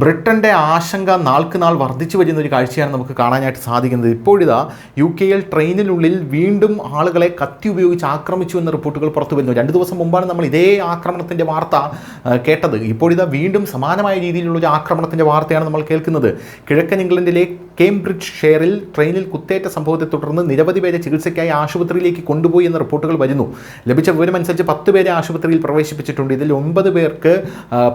ബ്രിട്ടൻ്റെ ആശങ്ക നാൾക്ക് നാൾ വർദ്ധിച്ചു വരുന്ന ഒരു കാഴ്ചയാണ് നമുക്ക് കാണാനായിട്ട് സാധിക്കുന്നത്. ഇപ്പോഴിതാ UK-യിൽ ട്രെയിനിനുള്ളിൽ വീണ്ടും ആളുകളെ കത്തി ഉപയോഗിച്ച് ആക്രമിച്ചു എന്ന റിപ്പോർട്ടുകൾ പുറത്തു വരുന്നു. 2 ദിവസം മുമ്പാണ് നമ്മൾ ഇതേ ആക്രമണത്തിൻ്റെ വാർത്ത കേട്ടത്. ഇപ്പോഴിതാ വീണ്ടും സമാനമായ രീതിയിലുള്ളൊരു ആക്രമണത്തിൻ്റെ വാർത്തയാണ് നമ്മൾ കേൾക്കുന്നത്. കിഴക്കൻ ഇംഗ്ലണ്ടിലെ കേംബ്രിഡ്ജ് ഷെയറിൽ ട്രെയിനിൽ കുത്തേറ്റ സംഭവത്തെ തുടർന്ന് നിരവധി പേരെ ചികിത്സയ്ക്കായി ആശുപത്രിയിലേക്ക് കൊണ്ടുപോയി എന്ന റിപ്പോർട്ടുകൾ വരുന്നു. ലഭിച്ച വിവരമനുസരിച്ച് 10 പേരെ ആശുപത്രിയിൽ പ്രവേശിപ്പിച്ചിട്ടുണ്ട്. ഇതിൽ 9 പേർക്ക്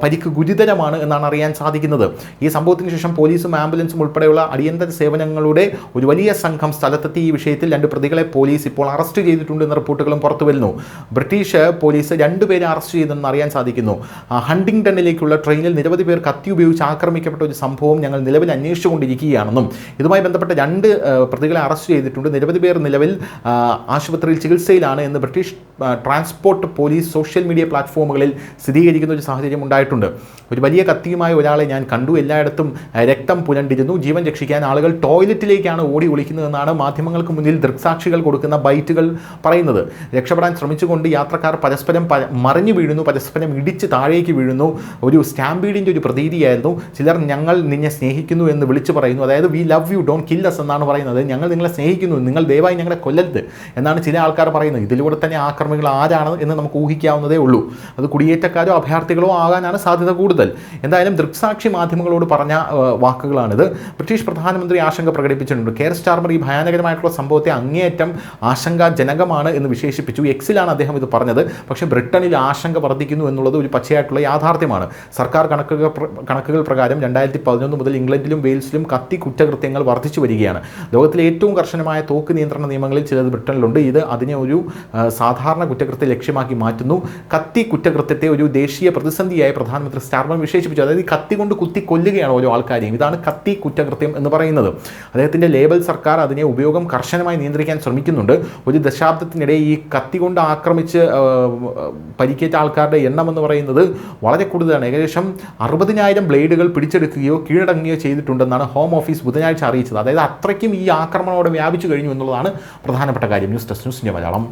പരിക്ക് ഗുരുതരമാണ് എന്നാണ് അറിയാൻ സാധിക്കുന്നത്. ഈ സംഭവത്തിന് ശേഷം പോലീസും ആംബുലൻസും ഉൾപ്പെടെയുള്ള അടിയന്തര സേവനങ്ങളുടെ ഒരു വലിയ സംഘം സ്ഥലത്തെത്തി ഈ വിഷയത്തിൽ 2 പ്രതികളെ പോലീസ് ഇപ്പോൾ അറസ്റ്റ് ചെയ്തിട്ടുണ്ട് എന്ന റിപ്പോർട്ടുകളും പുറത്തു വരുന്നു. ബ്രിട്ടീഷ് പോലീസ് 2 പേരെ അറസ്റ്റ് ചെയ്തെന്ന് അറിയാൻ സാധിക്കുന്നു. ഹണ്ടിങ്ടണിലേക്കുള്ള ട്രെയിനിൽ നിരവധി പേർ കത്തി ഉപയോഗിച്ച് ആക്രമിക്കപ്പെട്ട ഒരു സംഭവം ഞങ്ങൾ നിലവിൽ അന്വേഷിച്ചുകൊണ്ടിരിക്കുകയാണെന്നും ഇതുമായി ബന്ധപ്പെട്ട 2 പ്രതികളെ അറസ്റ്റ് ചെയ്തിട്ടുണ്ട്. നിരവധി പേർ നിലവിൽ ആശുപത്രിയിൽ ചികിത്സയിലാണ് എന്ന് British transport police social media പ്ലാറ്റ്ഫോമുകളിൽ സ്ഥിരീകരിക്കുന്ന ഒരു സാഹചര്യം ഉണ്ടായിട്ടുണ്ട്. ഒരു വലിയ കത്തിയുമായ ഒരാളെ ഞാൻ കണ്ടു. എല്ലായിടത്തും രക്തം പുരണ്ടിരുന്നു. ജീവൻ രക്ഷിക്കാൻ ആളുകൾ ടോയ്ലറ്റിലേക്കാണ് ഓടി ഒളിക്കുന്നതെന്നാണ് മാധ്യമങ്ങൾക്ക് മുന്നിൽ ദൃക്സാക്ഷികൾ കൊടുക്കുന്ന ബൈറ്റുകൾ പറയുന്നത്. രക്ഷപ്പെടാൻ ശ്രമിച്ചുകൊണ്ട് യാത്രക്കാർ പരസ്പരം മറിഞ്ഞു വീഴുന്നു, പരസ്പരം ഇടിച്ച് താഴേക്ക് വീഴുന്നു. ഒരു സ്റ്റാമ്പീഡിൻ്റെ ഒരു പ്രതീതിയായിരുന്നു. ചിലർ ഞങ്ങൾ നിന്നെ സ്നേഹിക്കുന്നു എന്ന് വിളിച്ചു പറയുന്നു. അതായത് we love you, don't kill us എന്നാണ് പറയുന്നത്. ഞങ്ങൾ നിങ്ങളെ സ്നേഹിക്കുന്നു, നിങ്ങൾ ദയവായി ഞങ്ങളെ കൊല്ലരുത് എന്നാണ് ചില ആൾക്കാർ പറയുന്നത്. ഇതിലൂടെ തന്നെ ആക്രമികൾ ആരാണ് എന്ന് നമുക്ക് ഊഹിക്കാവുന്നതേ ഉള്ളൂ. അത് കുടിയേറ്റക്കാരോ അഭയാർത്ഥികളോ ആകാനാണ് സാധ്യത കൂടുതൽ. എന്തായാലും ദൃക്സാക്ഷി മാധ്യമങ്ങളോട് പറഞ്ഞ വാക്കുകളാണിത്. ബ്രിട്ടീഷ് പ്രധാനമന്ത്രി ആശങ്ക പ്രകടിപ്പിച്ചിട്ടുണ്ട്. കെയർ സ്റ്റാർമർ ഈ ഭയാനകരമായിട്ടുള്ള സംഭവത്തെ അങ്ങേയറ്റം ആശങ്കാജനകമാണ് എന്ന് വിശേഷിപ്പിച്ചു. എക്സിലാണ് അദ്ദേഹം ഇത് പറഞ്ഞത്. പക്ഷേ ബ്രിട്ടനിൽ ആശങ്ക വർദ്ധിക്കുന്നു എന്നുള്ളത് ഒരു പച്ചയായിട്ടുള്ള യാഥാർത്ഥ്യമാണ്. സർക്കാർ കണക്കുകൾ പ്രകാരം 2011 മുതൽ ഇംഗ്ലണ്ടിലും വെയിൽസിലും കത്തി കുറ്റകൃത്യങ്ങൾ വർദ്ധിച്ചു വരികയാണ്. ലോകത്തിലെ ഏറ്റവും കർശനമായ തോക്ക് നിയന്ത്രണ നിയമങ്ങളിൽ ചിലത് ബ്രിട്ടനിലുണ്ട്. ഇത് അതിനെ ഒരു സാധാരണ കുറ്റകൃത്യം ലക്ഷ്യമാക്കി മാറ്റുന്നു. കത്തി കുറ്റകൃത്യത്തെ ഒരു ദേശീയ പ്രതിസന്ധിയായി പ്രധാനമന്ത്രി സ്റ്റാർമർ വിശേഷിപ്പിച്ചു. അതായത് ഈ കത്തി കൊണ്ട് കുത്തി കൊല്ലുകയാണ് ഓരോ ആൾക്കാരെയും. ഇതാണ് കത്തി കുറ്റകൃത്യം എന്ന് പറയുന്നത്. അദ്ദേഹത്തിൻ്റെ ലേബൽ സർക്കാർ അതിനെ ഉപയോഗം കർശനമായി നിയന്ത്രിക്കാൻ ശ്രമിക്കുന്നുണ്ട്. ഒരു ദശാബ്ദത്തിനിടെ ഈ കത്തി കൊണ്ട് ആക്രമിച്ച് പരിക്കേറ്റ ആൾക്കാരുടെ എണ്ണം എന്ന് പറയുന്നത് വളരെ കൂടുതലാണ്. ഏകദേശം 60,000 ബ്ലേഡുകൾ പിടിച്ചെടുക്കുകയോ കീഴടങ്ങുകയോ ചെയ്തിട്ടുണ്ടെന്നാണ് ഹോം ഓഫീസ് ബുധനാഴ്ച അറിയിച്ചത്. അതായത് അത്രയ്ക്കും ഈ ആക്രമണത്തോടെ വ്യാപിച്ചു കഴിഞ്ഞു എന്നുള്ളതാണ് പ്രധാനപ്പെട്ട കാര്യം. ന്യൂസ് ഡെസ്ക് ന്യൂസിൻ്റെ മലയാളം.